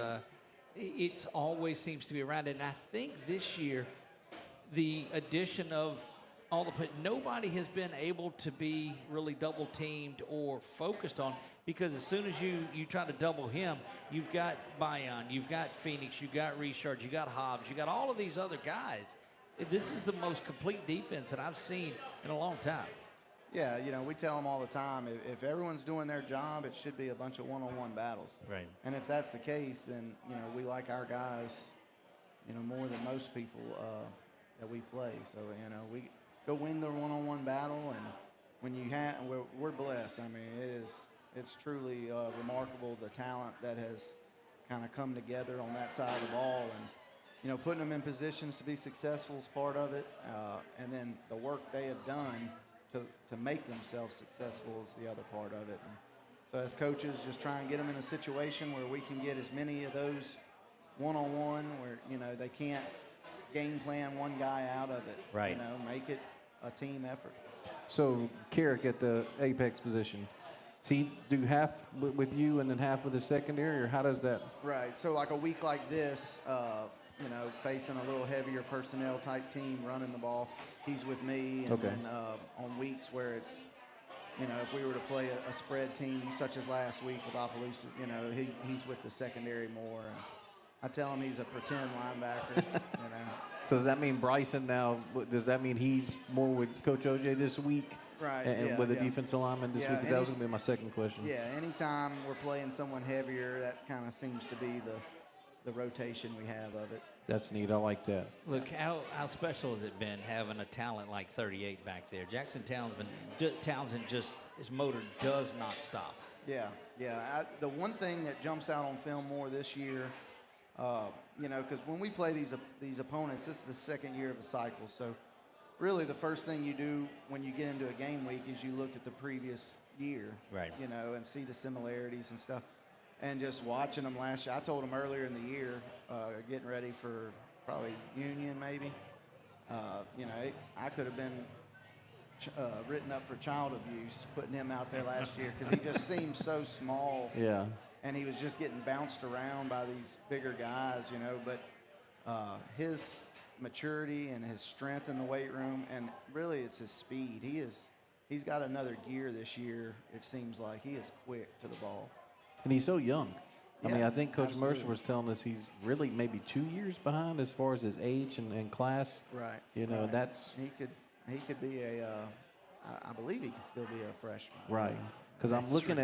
It always seems to be around it. And I think this year, the addition of all the nobody has been able to be really double teamed or focused on, because as soon as you try to double him, you've got Bayon, you've got Phoenix, you've got Richard, you got Hobbs, you got all of these other guys. This is the most complete defense that I've seen in a long time. Yeah, you know, we tell them all the time, if everyone's doing their job, it should be a bunch of one-on-one battles. Right. And if that's the case, then, you know, we like our guys, you know, more than most people that we play. So, you know, we go win the one-on-one battle, and when you have, we're blessed. I mean, it's truly remarkable, the talent that has kind of come together on that side of the ball, and, you know, putting them in positions to be successful is part of it, and then the work they have done to make themselves successful is the other part of it. And so as coaches, just try and get them in a situation where we can get as many of those one-on-one where, you know, they can't game plan one guy out of it. Right. You know, make it a team effort. So Carrick at the apex position, does he do half with you and then half with the secondary, or how does that? Right. So like a week like this, you know, facing a little heavier personnel type team running the ball, he's with me. And then on weeks where it's, you know, if we were to play a spread team such as last week with Opelousas, you know, he's with the secondary more. And I tell him he's a pretend linebacker, you know. So does that mean Bryson now, does that mean he's more with Coach OJ this week? Right. And with the defensive lineman this week? Because that was going to be my second question. Yeah, anytime we're playing someone heavier, that kind of seems to be the rotation we have of it. That's neat. I like that. Look, how special has it been having a talent like 38 back there? Jackson Townsend just, his motor does not stop. Yeah. The one thing that jumps out on film more this year, you know, because when we play these opponents, this is the second year of a cycle. So really the first thing you do when you get into a game week is you look at the previous year, right? You know, and see the similarities and stuff. And just watching them last year, I told them earlier in the year, getting ready for probably Union maybe, you know, I could have been written up for child abuse putting him out there last year, because he just seemed so small. Yeah. And he was just getting bounced around by these bigger guys, you know. But his maturity and his strength in the weight room, and really it's his speed. He's got another gear this year, it seems like. He is quick to the ball. And he's so young. I mean, I think Coach absolutely. Mercer was telling us he's really maybe 2 years behind as far as his age and class. Right. You know, right. that's he could be I believe he could still be a freshman. right. Because I'm looking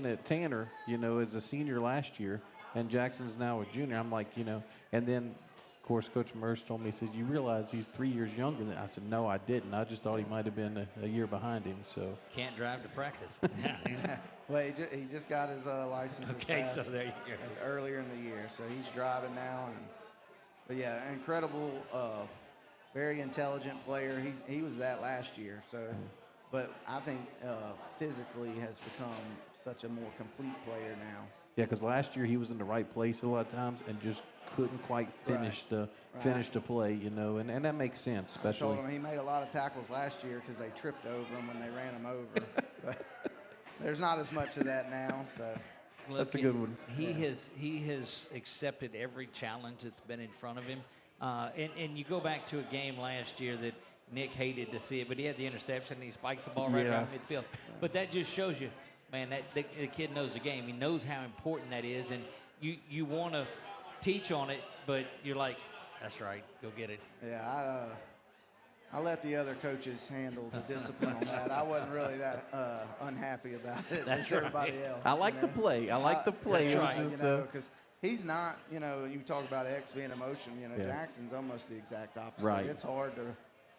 at Tanner, you know, as a senior last year, and Jackson's now a junior. I'm like, you know, and then of course Coach Mercer told me, he said, "You realize he's 3 years younger than." I said, "No, I didn't. I just thought he might have been a year behind him." So can't drive to practice. Well, he just got his license. Okay, so there you go. Earlier in the year, so he's driving now. But yeah, incredible, very intelligent player. He was that last year. So, but I think physically has become such a more complete player now. yeah, because last year he was in the right place a lot of times and just couldn't quite finish the play, you know, and that makes sense, especially. I told him he made a lot of tackles last year because they tripped over him when they ran him over. But there's not as much of that now, so. Look, that's a good one. He has accepted every challenge that's been in front of him. And you go back to a game last year that Nick hated to see it, but he had the interception and he spikes the ball right around midfield. But that just shows you, man, that the kid knows the game. He knows how important that is, and you want to teach on it, but you're like, that's right, go get it. Yeah, I let the other coaches handle the discipline on that. I wasn't really that unhappy about it as everybody else. I like the play. I like the play. That's right. You know, because he's not, you know, you talk about X being emotion, you know, Jackson's almost the exact opposite. Right. It's hard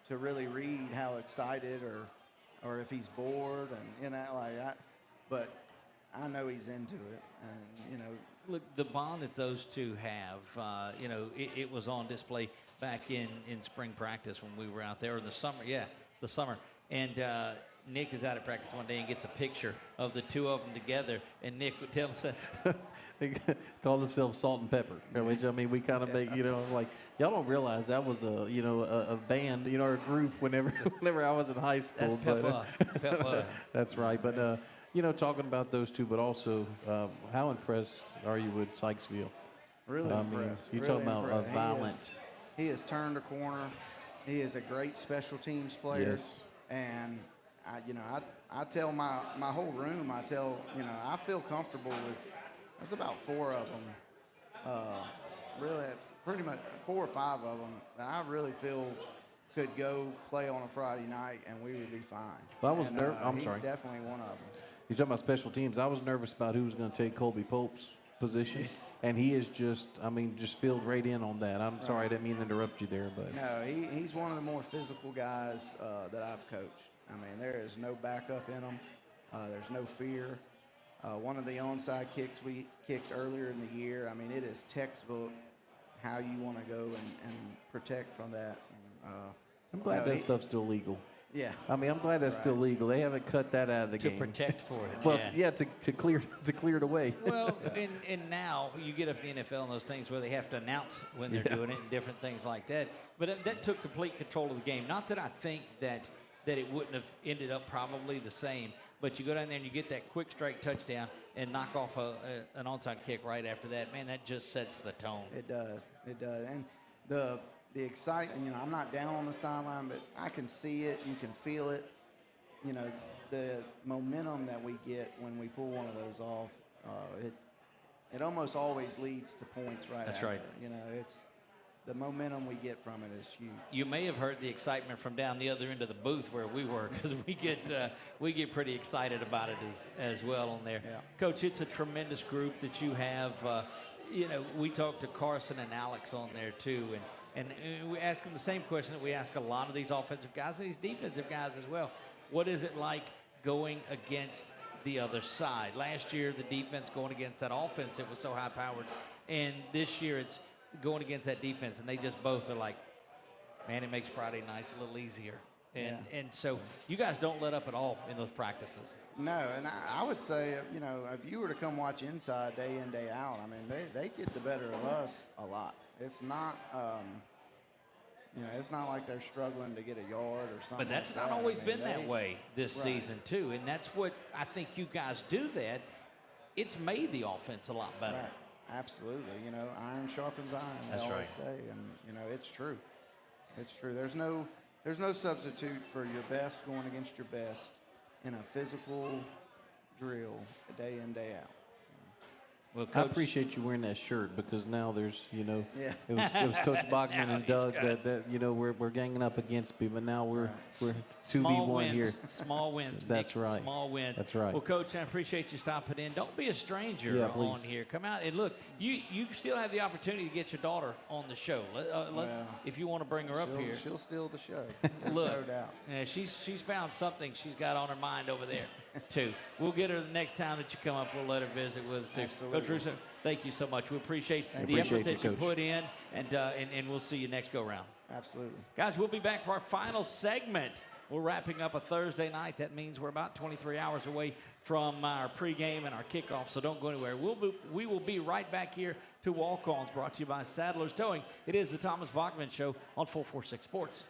to really read how excited or if he's bored, and, you know, like that. But I know he's into it, and, you know. Look, the bond that those two have, you know, it was on display back in spring practice when we were out there, or the summer, the summer. And Nick is out at practice one day and gets a picture of the two of them together, and Nick would tell us that. They call themselves Salt and Pepper, which, I mean, we kind of make, like, y'all don't realize that was a band, or a group whenever I was in high school. That's Peppa. That's right. But, talking about those two, but also how impressed are you with Sykesville? Really impressed. You're really talking about a violent. He has turned a corner. He is a great special teams player. Yes. And, I tell my whole room, I feel comfortable with, there's about 4 of them, really, pretty much 4 or 5 of them that I really feel could go play on a Friday night and we would be fine. Well, I was He's sorry. definitely one of them. You're talking about special teams. I was nervous about who was going to take Colby Pope's position, and he is just filled right in on that. I'm sorry, I didn't mean to interrupt you there, but no, he's one of the more physical guys that I've coached. I mean, there is no backup in him. There's no fear. One of the onside kicks we kicked earlier in the year, I mean, it is textbook how you want to go and protect from that. I'm glad that stuff's still legal. Yeah. I mean, I'm glad that's still legal. They haven't cut that out of the game. To protect for it. Well, to clear it away. Well, and now you get up to the NFL and those things where they have to announce when they're doing it and different things like that. But that took complete control of the game. Not that I think that it wouldn't have ended up probably the same, but you go down there and you get that quick strike touchdown and knock off an onside kick right after that. Man, that just sets the tone. It does. It does. And the excitement, I'm not down on the sideline, but I can see it. You can feel it. The momentum that we get when we pull one of those off, it almost always leads to points right That's after. right. It's the momentum we get from it is huge. You may have heard the excitement from down the other end of the booth where we were, because we get pretty excited about it as well on there. Yeah. Coach, it's a tremendous group that you have. We talked to Carson and Alex on there too, and we ask them the same question that we ask a lot of these offensive guys and these defensive guys as well. What is it like going against the other side? Last year, the defense going against that offense, it was so high-powered. And this year, it's going against that defense, and they just both are like, man, it makes Friday nights a little easier. And so you guys don't let up at all in those practices. No, and I would say, if you were to come watch Inside day in, day out, I mean, they get the better of us a lot. It's not, it's not like they're struggling to get a yard or something. But that's like not that. always I mean, been that way this season, too. And that's what I think you guys do that. It's made the offense a lot better. Right. Absolutely. Iron sharpens iron, they always say. And, it's true. It's true. There's no substitute for your best going against your best in a physical drill day in, day out. Well, I appreciate you wearing that shirt, because now there's, Yeah. it was Coach Bachman and Doug that we're ganging up against me, but now we're 2v1 here. Small wins. That's Nick, right. Small wins. That's right. Well, Coach, I appreciate you stopping in. Don't be a stranger on here. Come out and look. You still have the opportunity to get your daughter on the show. If you want to bring her up here. She'll steal the show. Look, no doubt. Yeah, she's found something she's got on her mind over there, too. We'll get her the next time that you come up. We'll let her visit with us, too. Absolutely. Coach Russo, thank you so much. We appreciate the effort that you put in, and we'll see you next go-round. Absolutely. Guys, we'll be back for our final segment. We're wrapping up a Thursday night. That means we're about 23 hours away from our pregame and our kickoff, so don't go anywhere. We will be right back here to Walk-Ons, brought to you by Sadler's Towing. It is the Thomas Bachman Show on 446 Sports.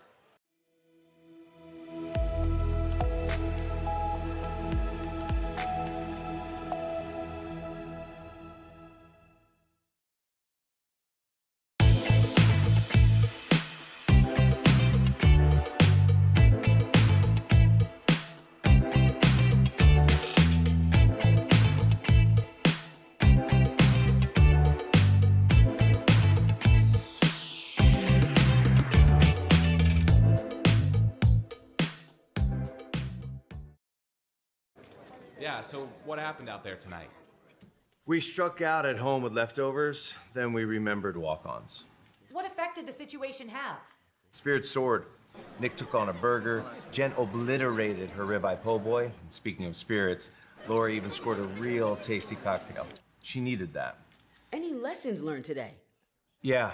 Yeah, so what happened out there tonight? We struck out at home with leftovers, then we remembered walk-ons. What effect did the situation have? Spirit soared. Nick took on a burger. Jen obliterated her ribeye po' boy. And speaking of spirits, Laura even scored a real tasty cocktail. She needed that. Any lessons learned today? Yeah.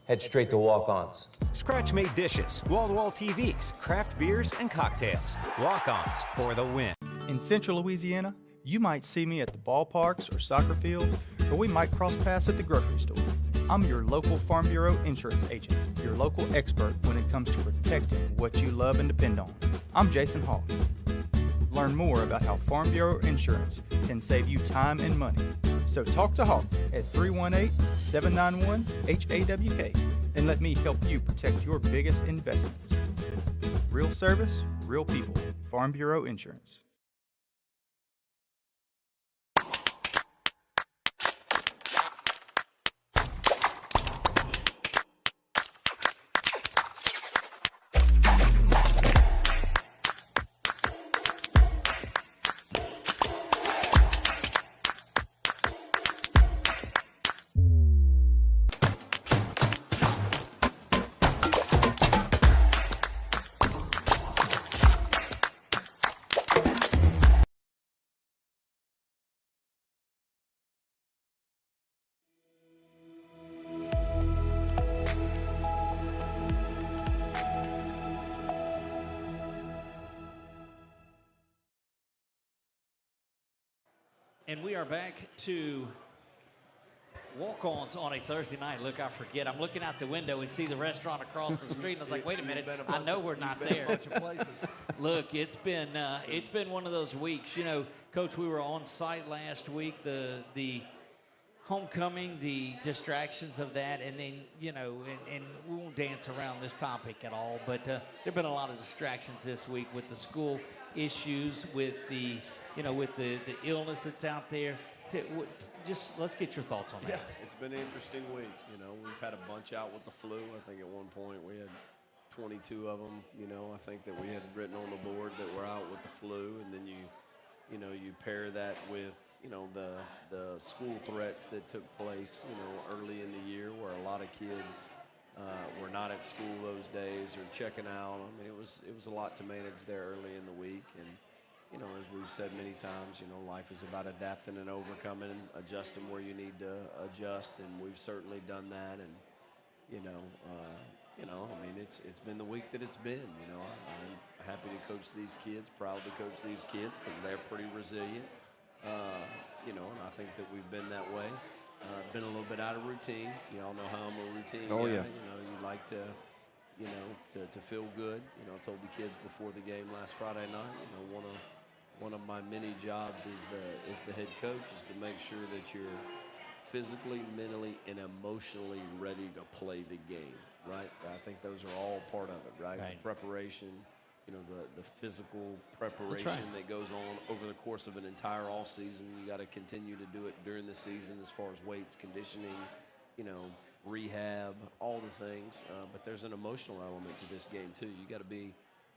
head straight to walk-ons. Scratch-made dishes, wall-to-wall TVs, craft beers, and cocktails. Walk-ons for the win. In Central Louisiana, you might see me at the ballparks or soccer fields, or we might cross paths at the grocery store. I'm your local Farm Bureau insurance agent, your local expert when it comes to protecting what you love and depend on. I'm Jason Hall. Learn more about how Farm Bureau Insurance can save you time and money. So talk to Hawk at 318-791-HAWK and let me help you protect your biggest investments. Real service, real people. Farm Bureau Insurance. And we are back to walk-ons on a Thursday night. Look, I forget. I'm looking out the window and see the restaurant across the street. And I was like, wait a minute. I know we're not there. A bunch of places. Look, it's been one of those weeks. You know, Coach, we were on site last week. The homecoming, the distractions of that, and then, you know, and we won't dance around this topic at all. But there have been a lot of distractions this week with the school issues, with the illness that's out there. Just let's get your thoughts on that. Yeah, it's been an interesting week. You know, we've had a bunch out with the flu. I think at one point we had 22 of them. You know, I think that we had written on the board that we're out with the flu, and then you pair that with, you know, the school threats that took place, you know, early in the year, where a lot of kids were not at school those days or checking out. I mean, it was a lot to manage there early in the week. And you know, as we've said many times, you know, life is about adapting and overcoming, adjusting where you need to adjust, and we've certainly done that. And I mean, it's been the week that it's been. You know, I'm happy to coach these kids, proud to coach these kids because they're pretty resilient. You know, and I think that we've been that way. Been a little bit out of routine. You all know how I'm a routine guy. Yeah. You know, you like to. You know, to feel good. You know, I told the kids before the game last Friday night, you know, one of my many jobs as the head coach is to make sure that you're physically, mentally, and emotionally ready to play the game, right? I think those are all part of it, right? The preparation, you know, the physical preparation that goes on over the course of an entire off season. You got to continue to do it during the season as far as weights, conditioning, you know, rehab, all the things, but there's an emotional element to this game too. You got to be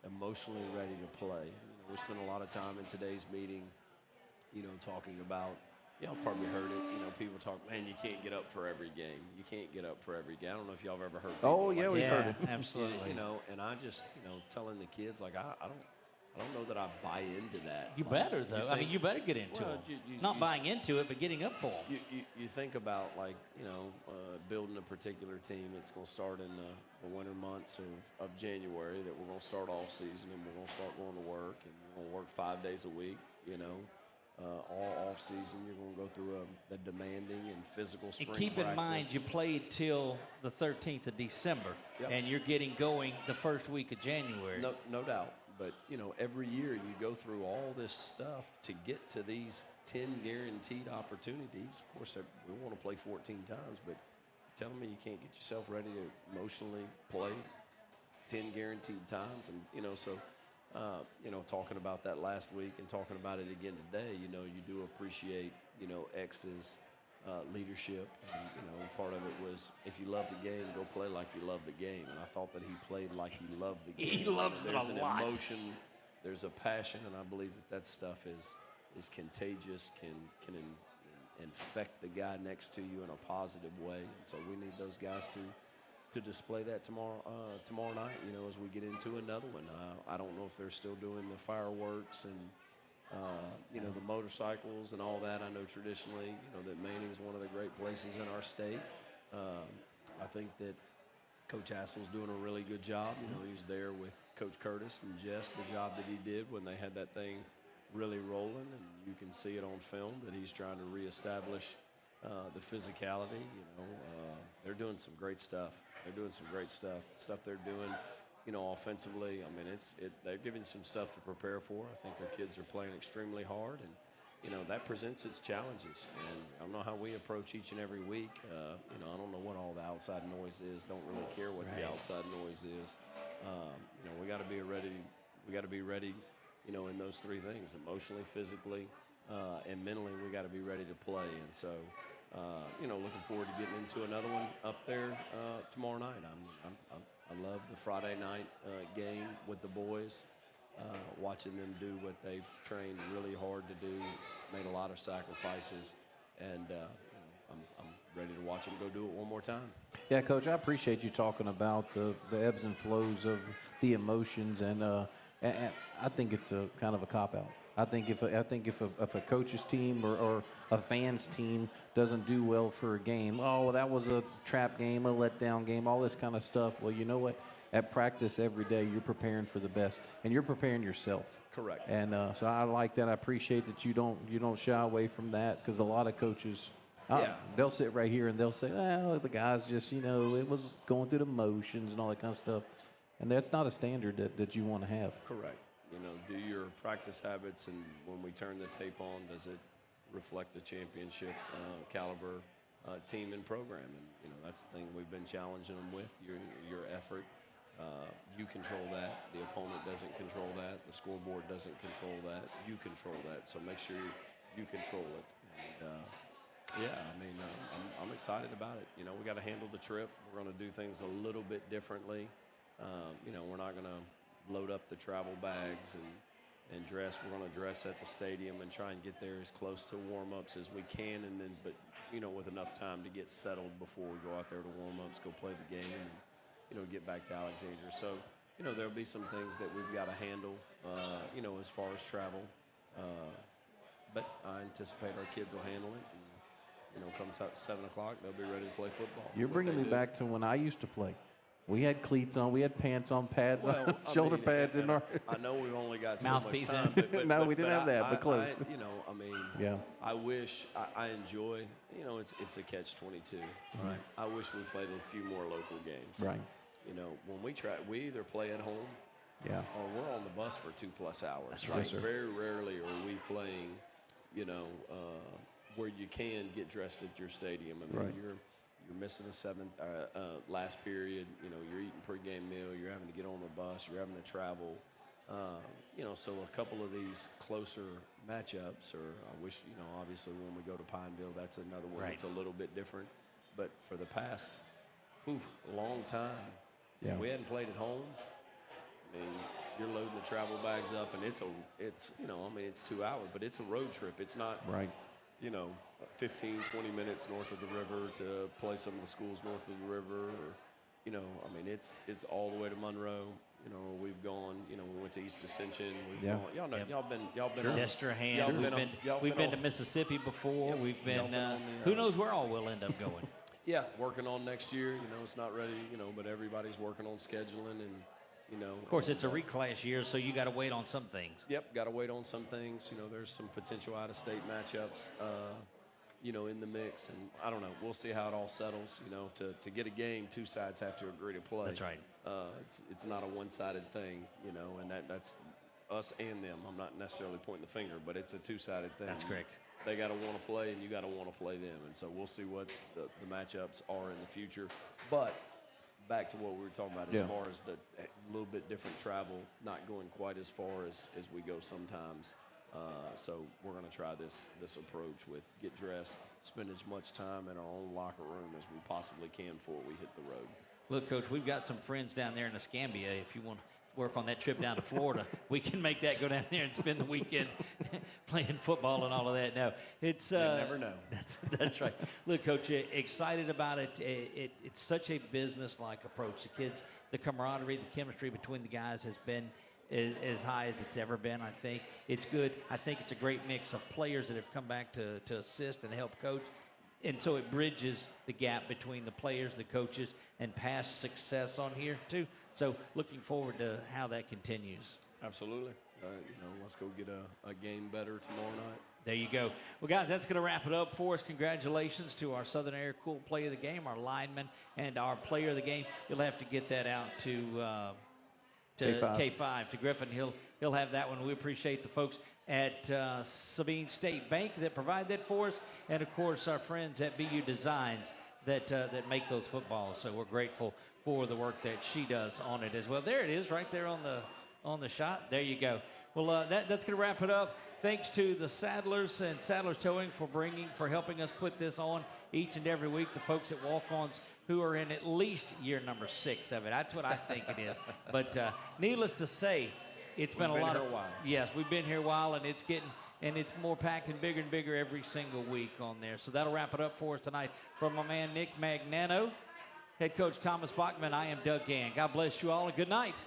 emotionally ready to play. You know, we spent a lot of time in today's meeting, you know, talking about, y'all probably heard it, you know, people talk, man, you can't get up for every game. You can't get up for every game. I don't know if y'all have ever heard people yeah, we've heard it. Absolutely. You know, and I just, you know, telling the kids, like, I don't know that I buy into that. You better, though. I mean, you better get into it. Not buying into it, but getting up for them. You think about, like, you know, building a particular team. It's going to start in the winter months of January, that we're going to start off season, and we're going to start going to work, and we're going to work 5 days a week, you know. All off season, you're going to go through the demanding and physical spring and keep practice. in mind, you played till the 13th of December, and you're getting going the first week of January. No doubt. But, you know, every year you go through all this stuff to get to these 10 guaranteed opportunities. Of course, we want to play 14 times, but telling me you can't get yourself ready to emotionally play 10 guaranteed times. And, you know, so, you know, talking about that last week and talking about it again today, you know, you do appreciate, you know, X's leadership. And, you know, part of it was, if you love the game, go play like you love the game. And I thought that he played like he loved the game. He loves it a lot. There's an emotion, there's a passion, and I believe that stuff is contagious, can infect the guy next to you in a positive way. And so we need those guys to display that tomorrow night, you know, as we get into another one. I don't know if they're still doing the fireworks and you know, the motorcycles and all that. I know traditionally, you know, that Manning is one of the great places in our state. I think that, Coach Hassel's doing a really good job. You know, he was there with Coach Curtis and Jess, the job that he did when they had that thing really rolling, and you can see it on film that he's trying to reestablish the physicality. You know, they're doing some great stuff. Stuff they're doing, you know, offensively. I mean, they're giving some stuff to prepare for. I think their kids are playing extremely hard, and you know, that presents its challenges. And I don't know how we approach each and every week. You know, I don't know what all the outside noise is. Don't really care what the outside noise is. You know, we got to be ready. We got to be ready. You know, in those three things: emotionally, physically, and mentally. We got to be ready to play. And so, you know, looking forward to getting into another one up there tomorrow night. I love the Friday night game with the boys. Watching them do what they've trained really hard to do, made a lot of sacrifices, and you know, I'm ready to watch them go do it one more time. Yeah, Coach, I appreciate you talking about the ebbs and flows of the emotions, and I think it's a kind of a cop-out. I think if a coach's team or a fan's team doesn't do well for a game, well, that was a trap game, a letdown game, all this kind of stuff. Well, you know what? At practice every day, you're preparing for the best, and you're preparing yourself. Correct. And so I like that. I appreciate that you don't shy away from that, because a lot of coaches, they'll sit right here and they'll say, well, the guys just, you know, it was going through the motions and all that kind of stuff. And that's not a standard that you want to have. Correct. You know, do your practice habits, and when we turn the tape on, does it reflect a championship caliber team and program? And, you know, that's the thing we've been challenging them with, your effort. You control that. The opponent doesn't control that. The scoreboard doesn't control that. You control that. So make sure you control it. And, yeah, I mean, I'm excited about it. You know, we got to handle the trip. We're going to do things a little bit differently. You know, we're not going to load up the travel bags and dress. We're going to dress at the stadium and try and get there as close to warm-ups as we can, and then, but, you know, with enough time to get settled before we go out there to warm-ups, go play the game, and, you know, get back to Alexandria. So, you know, there'll be some things that we've got to handle, you know, as far as travel. But I anticipate our kids will handle it. And, you know, comes out 7 o'clock, they'll be ready to play football. You're bringing me back to when I used to play. We had cleats on, we had pants on, pads on, shoulder pads in our. I know we've only got so Mouthpiece much time. But, no, we didn't have that, but close. You know, I mean, yeah. I wish, I enjoy, you know, it's a catch-22, right? I wish we played a few more local games. Right. You know, when we either play at home, or we're on the bus for 2+ hours. That's right. Yes, very rarely are we playing, you know, where you can get dressed at your stadium. I mean, you're missing a last period. You know, you're eating pregame meal. You're having to get on the bus. You're having to travel. You know, so a couple of these closer matchups, or I wish, you know, obviously when we go to Pineville, that's another one that's a little bit different. But for the past long time, we hadn't played at home. I mean, you're loading the travel bags up, and it's you know, I mean, it's 2 hours, but it's a road trip. It's not you know, 15, 20 minutes north of the river to play some of the schools north of the river, or, you know, I mean, it's all the way to Monroe. You know, we've gone, you know, we went to East Ascension. We've gone, y'all know, y'all been on Destrehan. We've been to Mississippi before. We've been, who knows where all we'll end up going. Yeah, working on next year. You know, it's not ready, you know, but everybody's working on scheduling, and, you know. Of course, it's a reclass year, so you got to wait on some things. Yep, got to wait on some things. You know, there's some potential out-of-state matchups, you know, in the mix, and I don't know. We'll see how it all settles. You know, to get a game, two sides have to agree to play. That's right. It's not a one-sided thing, you know, and that's us and them. I'm not necessarily pointing the finger, but it's a two-sided thing. That's correct. They got to want to play, and you got to want to play them. And so we'll see what the matchups are in the future. But back to what we were talking about as far as the little bit different travel, not going quite as far as we go sometimes. So we're going to try this approach with get dressed, spend as much time in our own locker room as we possibly can before we hit the road. Look, Coach, we've got some friends down there in Escambia. If you want to work on that trip down to Florida, we can make that go down there and spend the weekend playing football and all of that. No, it's you never know. That's right. Look, Coach, excited about it. It's such a business-like approach. The kids, the camaraderie, the chemistry between the guys has been as high as it's ever been. I think it's good. I think it's a great mix of players that have come back to assist and help coach. And so it bridges the gap between the players, the coaches, and past success on here, too. So looking forward to how that continues. Absolutely. Let's go get a game better tomorrow night. There you go. Well, guys, that's going to wrap it up for us. Congratulations to our Southern Air Cool Play of the Game, our lineman, and our player of the game. You'll have to get that out to K5, to Griffin. He'll have that one. We appreciate the folks at Sabine State Bank that provide that for us, and of course our friends at BU Designs that make those footballs. So we're grateful for the work that she does on it as well. There it is, right there on the shot. There you go. Well, that's going to wrap it up. Thanks to the Sadlers and Sadlers Towing for helping us put this on each and every week. The folks at Walk-Ons who are in at least year number 6 of it. That's what I think it is. But needless to say, it's been a lot of fun. Yes, we've been here a while, and it's more packed and bigger every single week on there. So that'll wrap it up for us tonight. From my man Nick Magnano, head coach Thomas Bachman, I am Doug Gann. God bless you all, and good night.